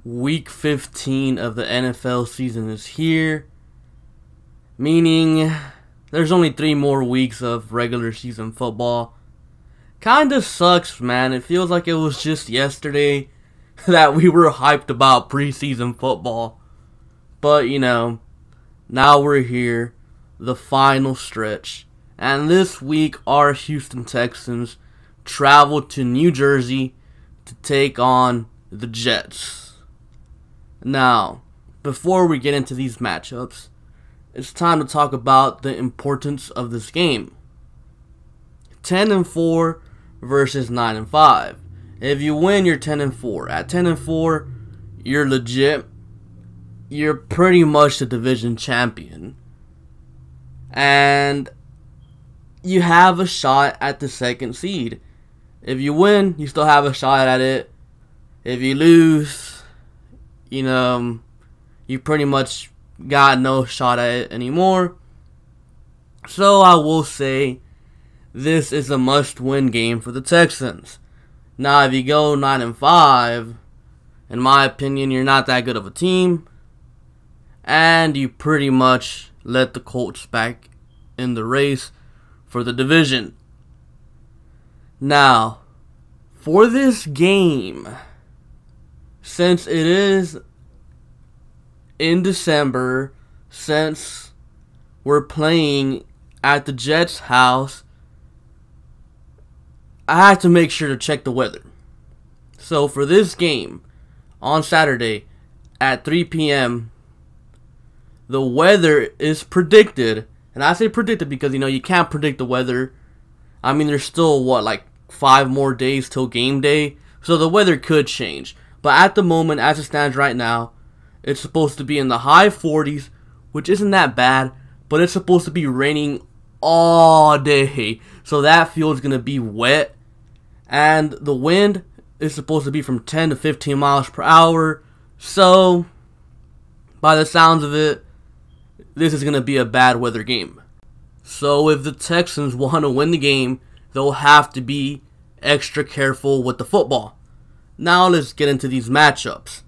Week 15 of the NFL season is here, meaning there's only 3 more weeks of regular season football. Kinda sucks, man. It feels like it was just yesterday that we were hyped about preseason football. But, now we're here, the final stretch. And this week, our Houston Texans travel to New Jersey to take on the Jets. Now, before we get into these matchups, it's time to talk about the importance of this game. 10-4 versus 9-5. If you win, you're 10-4. At 10-4, you're legit. You're pretty much the division champion. And you have a shot at the second seed. If you win, you still have a shot at it. If you lose, you pretty much got no shot at it anymore. So I will say this is a must-win game for the Texans. Now, if you go 9-5, in my opinion, you're not that good of a team. And you pretty much let the Colts back in the race for the division. Now, for this game, since it is in December, since we're playing at the Jets' house, I have to make sure to check the weather. So for this game, on Saturday at 3 p.m., the weather is predicted. And I say predicted because, you can't predict the weather. I mean, there's still, 5 more days till game day. So the weather could change. But at the moment, as it stands right now, it's supposed to be in the high 40s, which isn't that bad. But it's supposed to be raining all day. So that field's going to be wet. And the wind is supposed to be from 10 to 15 miles per hour. So, by the sounds of it, this is going to be a bad weather game. So if the Texans want to win the game, they'll have to be extra careful with the football. Now let's get into these matchups.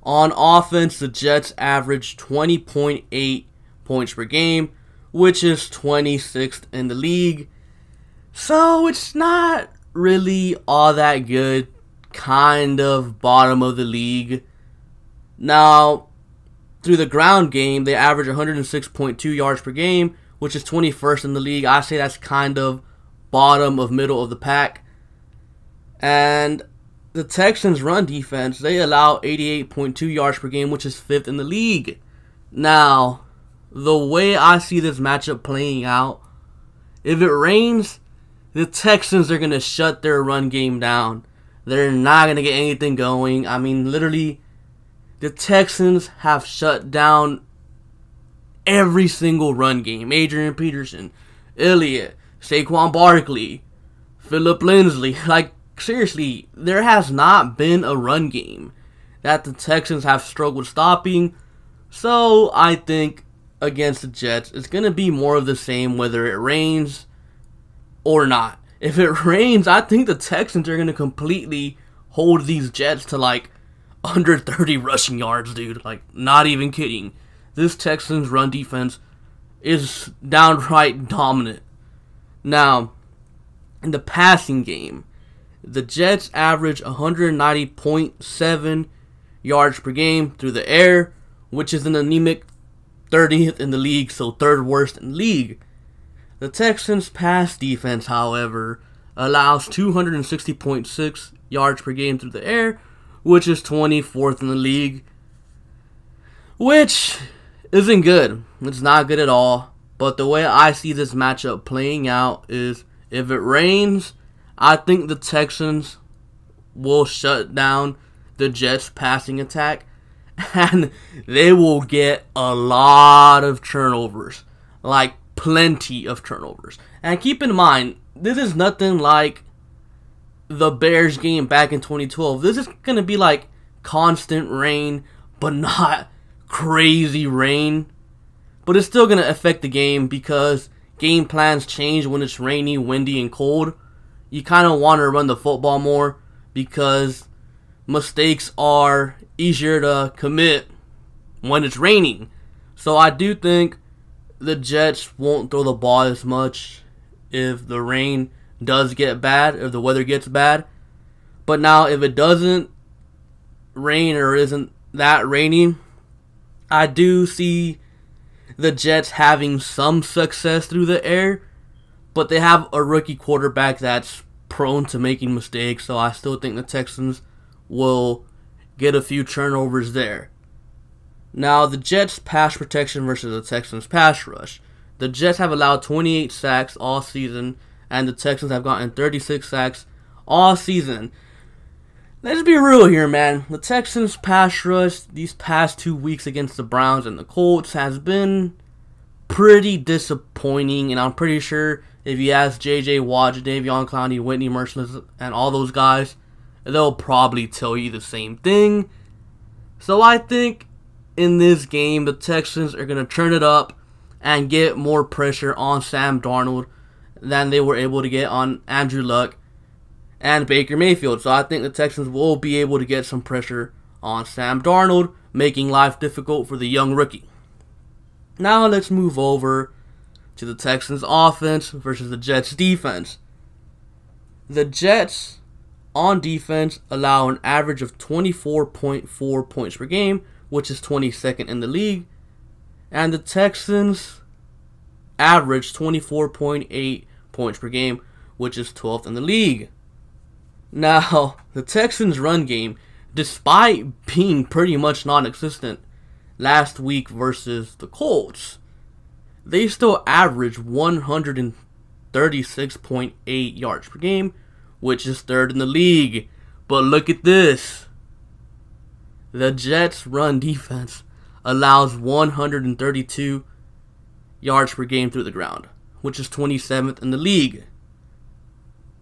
On offense, the Jets average 20.8 points per game, which is 26th in the league. So it's not really all that good. Kind of bottom of the league. Now, through the ground game, they average 106.2 yards per game, which is 21st in the league. I say that's kind of bottom of middle of the pack. And the Texans' run defense, they allow 88.2 yards per game, which is 5th in the league. Now, the way I see this matchup playing out, if it rains, the Texans are going to shut their run game down. They're not going to get anything going. I mean, literally, the Texans have shut down every single run game. Adrian Peterson, Elliott, Saquon Barkley, Phillip Lindsay. Seriously, there has not been a run game that the Texans have struggled stopping. So, I think against the Jets, it's going to be more of the same whether it rains or not. If it rains, I think the Texans are going to completely hold these Jets to under 30 rushing yards, dude. Not even kidding. This Texans run defense is downright dominant. Now, in the passing game, the Jets average 190.7 yards per game through the air, which is an anemic 30th in the league, so 3rd worst in the league. The Texans' pass defense, however, allows 260.6 yards per game through the air, which is 24th in the league, which isn't good. It's not good at all. But the way I see this matchup playing out is if it rains, I think the Texans will shut down the Jets' passing attack, and they will get a lot of turnovers. Plenty of turnovers. And keep in mind, this is nothing like the Bears game back in 2012. This is going to be constant rain, but not crazy rain. But it's still going to affect the game because game plans change when it's rainy, windy, and cold. You kind of want to run the football more because mistakes are easier to commit when it's raining. So I do think the Jets won't throw the ball as much if the rain does get bad, if the weather gets bad. But now if it doesn't rain or isn't that rainy, I do see the Jets having some success through the air, but they have a rookie quarterback that's prone to making mistakes, so I still think the Texans will get a few turnovers there. Now, the Jets' pass protection versus the Texans' pass rush. The Jets have allowed 28 sacks all season, and the Texans have gotten 36 sacks all season. Let's be real here, man. The Texans' pass rush these past 2 weeks against the Browns and the Colts has been pretty disappointing, and I'm pretty sure if you ask J.J. Watt, Davion Clowney, Whitney Merciless, and all those guys, they'll probably tell you the same thing. So I think in this game, the Texans are going to turn it up and get more pressure on Sam Darnold than they were able to get on Andrew Luck and Baker Mayfield. So I think the Texans will be able to get some pressure on Sam Darnold, making life difficult for the young rookie. Now let's move over to the Texans offense versus the Jets defense. The Jets on defense allow an average of 24.4 points per game, which is 22nd in the league. And the Texans average 24.8 points per game, which is 12th in the league. Now, the Texans' run game, despite being pretty much non-existent last week versus the Colts, they still average 136.8 yards per game, which is 3rd in the league. But look at this. The Jets' run defense allows 132 yards per game through the ground, which is 27th in the league.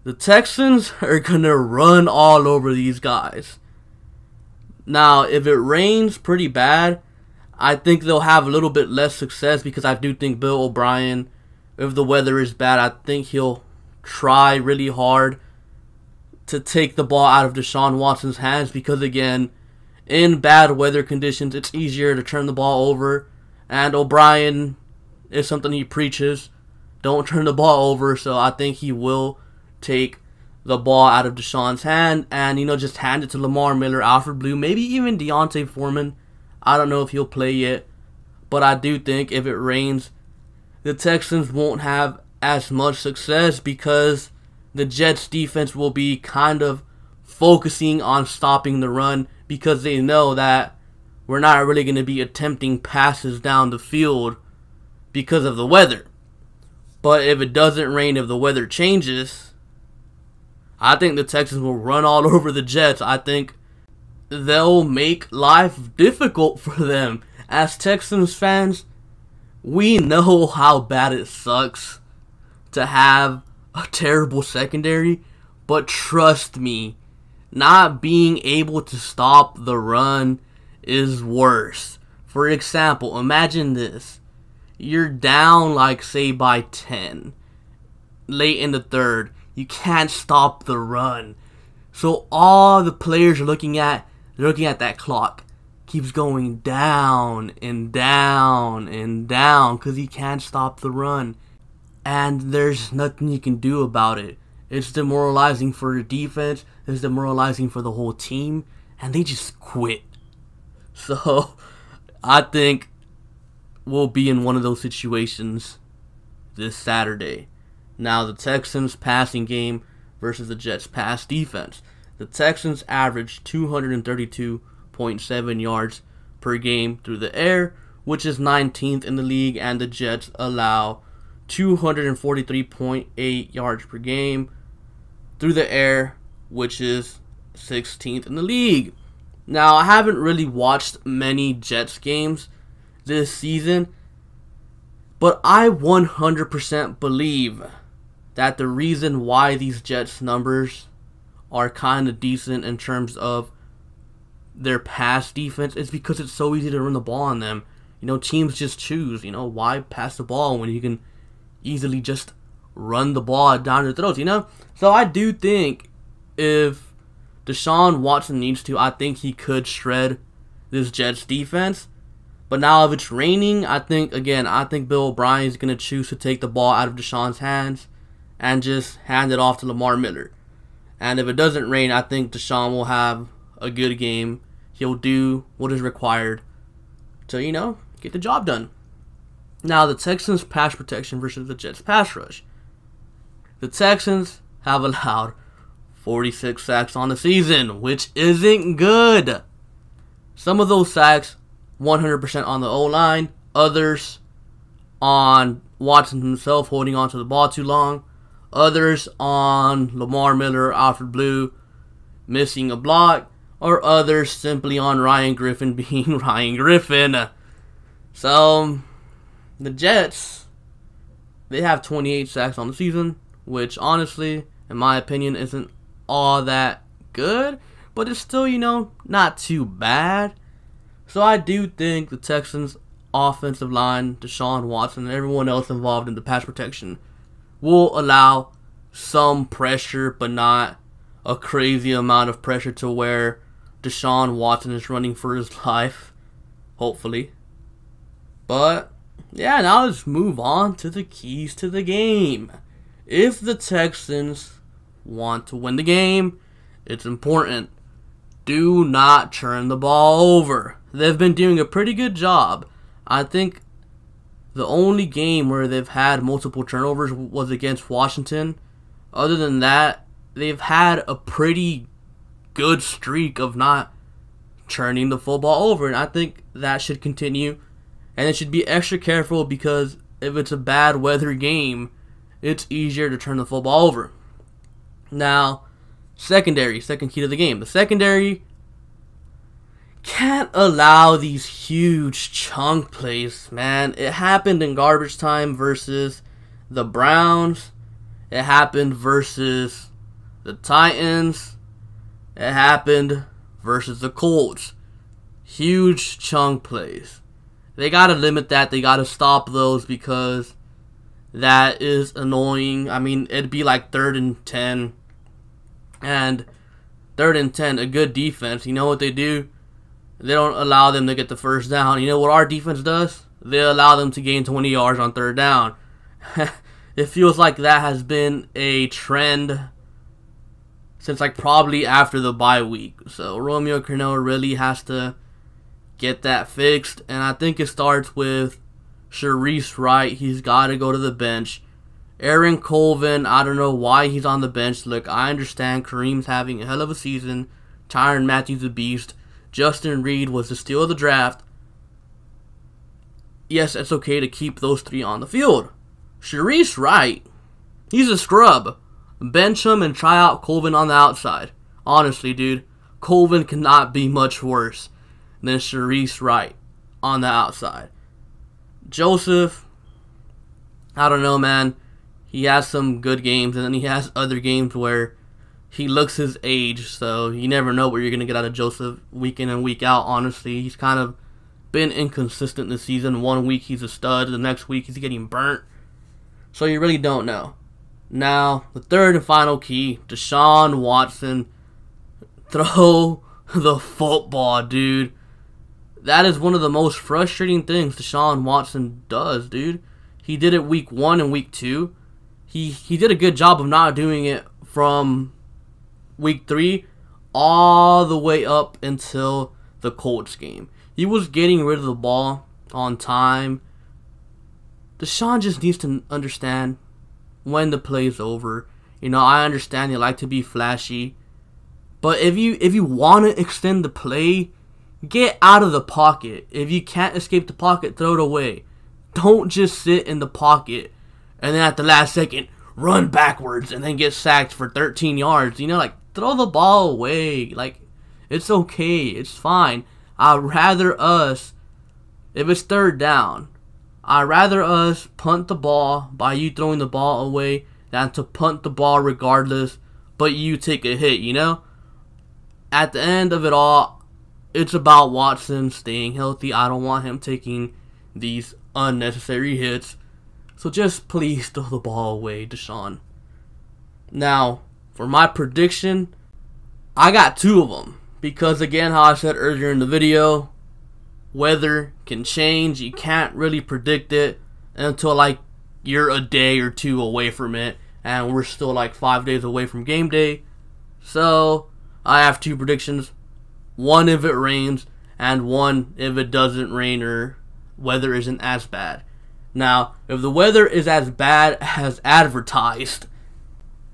The Texans are going to run all over these guys. Now, if it rains pretty bad, I think they'll have a little bit less success because I do think Bill O'Brien, if the weather is bad, I think he'll try really hard to take the ball out of Deshaun Watson's hands because, again, in bad weather conditions, it's easier to turn the ball over. And O'Brien is something he preaches. Don't turn the ball over, so I think he will take the ball out of Deshaun's hand and, just hand it to Lamar Miller, Alfred Blue, maybe even Deontay Foreman. I don't know if he'll play yet, but I do think if it rains, the Texans won't have as much success because the Jets defense will be kind of focusing on stopping the run because they know that we're not really going to be attempting passes down the field because of the weather. But if it doesn't rain, if the weather changes, I think the Texans will run all over the Jets. I think they'll make life difficult for them. As Texans fans, we know how bad it sucks to have a terrible secondary, but trust me, not being able to stop the run is worse. For example, imagine this. You're down say by 10 late in the third. You can't stop the run. So all the players are looking at that clock. Keeps going down and down and down because he can't stop the run. And there's nothing you can do about it. It's demoralizing for the defense. It's demoralizing for the whole team. And they just quit. So, I think we'll be in one of those situations this Saturday. Now, the Texans' passing game versus the Jets' pass defense. The Texans average 232.7 yards per game through the air, which is 19th in the league, and the Jets allow 243.8 yards per game through the air, which is 16th in the league. Now, I haven't really watched many Jets games this season, but I 100% believe that the reason why these Jets numbers are kind of decent in terms of their pass defense is because it's so easy to run the ball on them. Teams just choose, why pass the ball when you can easily just run the ball down their throats, So I do think if Deshaun Watson needs to. I think he could shred this Jets defense. But now if it's raining, I think Bill O'Brien is going to choose to take the ball out of Deshaun's hands and just hand it off to Lamar Miller. And if it doesn't rain, I think Deshaun will have a good game. He'll do what is required to, get the job done. Now, the Texans' pass protection versus the Jets' pass rush. The Texans have allowed 46 sacks on the season, which isn't good. Some of those sacks, 100% on the O-line. Others on Watson himself holding onto the ball too long. Others on Lamar Miller, Alfred Blue missing a block. Or others simply on Ryan Griffin being Ryan Griffin. So, the Jets, they have 28 sacks on the season, which honestly, in my opinion, isn't all that good. But it's still, not too bad. So I do think the Texans' offensive line, Deshaun Watson, and everyone else involved in the pass protection will allow some pressure, but not a crazy amount of pressure to where Deshaun Watson is running for his life, hopefully. But, yeah, now let's move on to the keys to the game. If the Texans want to win the game, it's important. Do not turn the ball over. They've been doing a pretty good job. I think the only game where they've had multiple turnovers was against Washington. Other than that, they've had a pretty good streak of not turning the football over. And I think that should continue. And they should be extra careful because if it's a bad weather game, it's easier to turn the football over. Now, second key to the game. The secondary can't allow these huge chunk plays, man. It happened in garbage time versus the Browns. It happened versus the Titans. It happened versus the Colts. Huge chunk plays. They got to limit that. They got to stop those because that is annoying. I mean, it'd be like 3rd and 10. And 3rd and 10, a good defense, you know what they do? They don't allow them to get the first down. You know what our defense does? They allow them to gain 20 yards on 3rd down. It feels like that has been a trend since probably after the bye week. So Romeo Crennel really has to get that fixed. And I think it starts with Sharice Wright. He's got to go to the bench. Aaron Colvin, I don't know why he's on the bench. Look, I understand Kareem's having a hell of a season. Tyrann Mathieu's a beast. Justin Reed was the steal of the draft. Yes, it's okay to keep those 3 on the field. Sharice Wright, he's a scrub. Bench him and try out Colvin on the outside. Honestly, dude, Colvin cannot be much worse than Sharice Wright on the outside. Joseph, I don't know, man. He has some good games, and then he has other games where he looks his age, so you never know what you're going to get out of Joseph week in and week out, honestly. He's kind of been inconsistent this season. One week he's a stud, the next week he's getting burnt. So you really don't know. Now, the third and final key, Deshaun Watson. Throw the football, dude. That is one of the most frustrating things Deshaun Watson does, dude. He did it week 1 and week 2. He did a good job of not doing it from week 3 all the way up until the Colts game. He was getting rid of the ball on time. Deshaun just needs to understand when the play's over. I understand they like to be flashy. But if you want to extend the play, get out of the pocket. If you can't escape the pocket, throw it away. Don't just sit in the pocket and then at the last second run backwards and then get sacked for 13 yards. Throw the ball away. It's okay. It's fine. I'd rather us, if it's 3rd down, I'd rather us punt the ball by you throwing the ball away than to punt the ball regardless, but you take a hit, At the end of it all, it's about Watson staying healthy. I don't want him taking these unnecessary hits. So just please throw the ball away, Deshaun. Now, for my prediction, I got two of them because, again, how I said earlier in the video, weather can change. You can't really predict it until like you're a day or two away from it, and we're still like 5 days away from game day. So I have two predictions: one if it rains, and one if it doesn't rain or weather isn't as bad. Now, if the weather is as bad as advertised,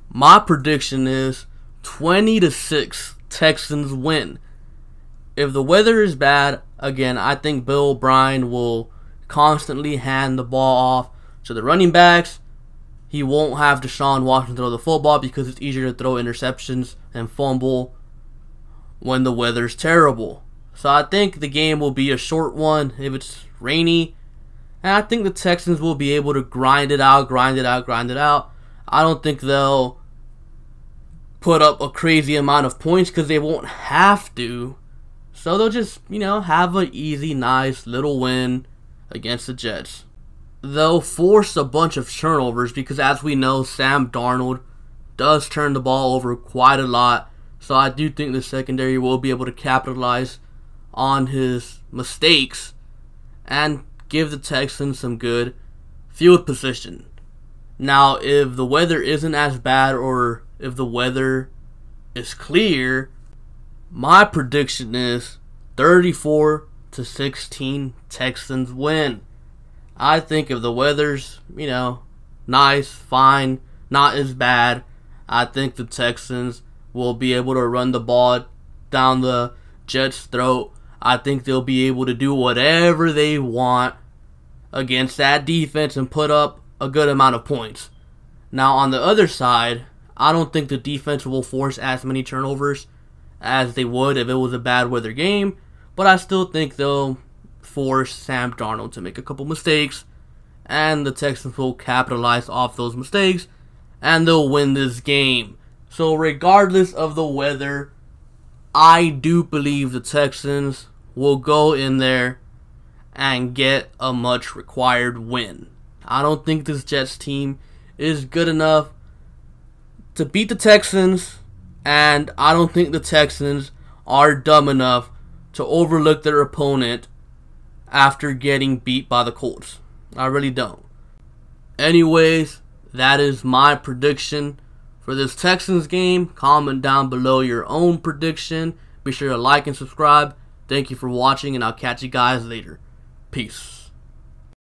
my prediction is 20-6 Texans win. If the weather is bad, again, I think Bill O'Brien will constantly hand the ball off to the running backs. He won't have Deshaun Watson throw the football because it's easier to throw interceptions and fumble when the weather's terrible. So I think the game will be a short one if it's rainy. And I think the Texans will be able to grind it out. I don't think they'll put up a crazy amount of points because they won't have to. So they'll just, have an easy, nice little win against the Jets. They'll force a bunch of turnovers because, as we know, Sam Darnold does turn the ball over quite a lot. So I do think the secondary will be able to capitalize on his mistakes and give the Texans some good field position. Now, if the weather isn't as bad or if the weather is clear, my prediction is 34-16 Texans win. I think if the weather's, nice, fine, not as bad, I think the Texans will be able to run the ball down the Jets' throat. I think they'll be able to do whatever they want against that defense and put up a good amount of points. Now, on the other side, I don't think the defense will force as many turnovers as they would if it was a bad weather game, but I still think they'll force Sam Darnold to make a couple mistakes, and the Texans will capitalize off those mistakes, and they'll win this game. So regardless of the weather, I do believe the Texans will go in there and get a much required win. I don't think this Jets team is good enough to beat the Texans, and I don't think the Texans are dumb enough to overlook their opponent after getting beat by the Colts. I really don't. Anyways, that is my prediction for this Texans game. Comment down below your own prediction. Be sure to like and subscribe. Thank you for watching, and I'll catch you guys later. Peace.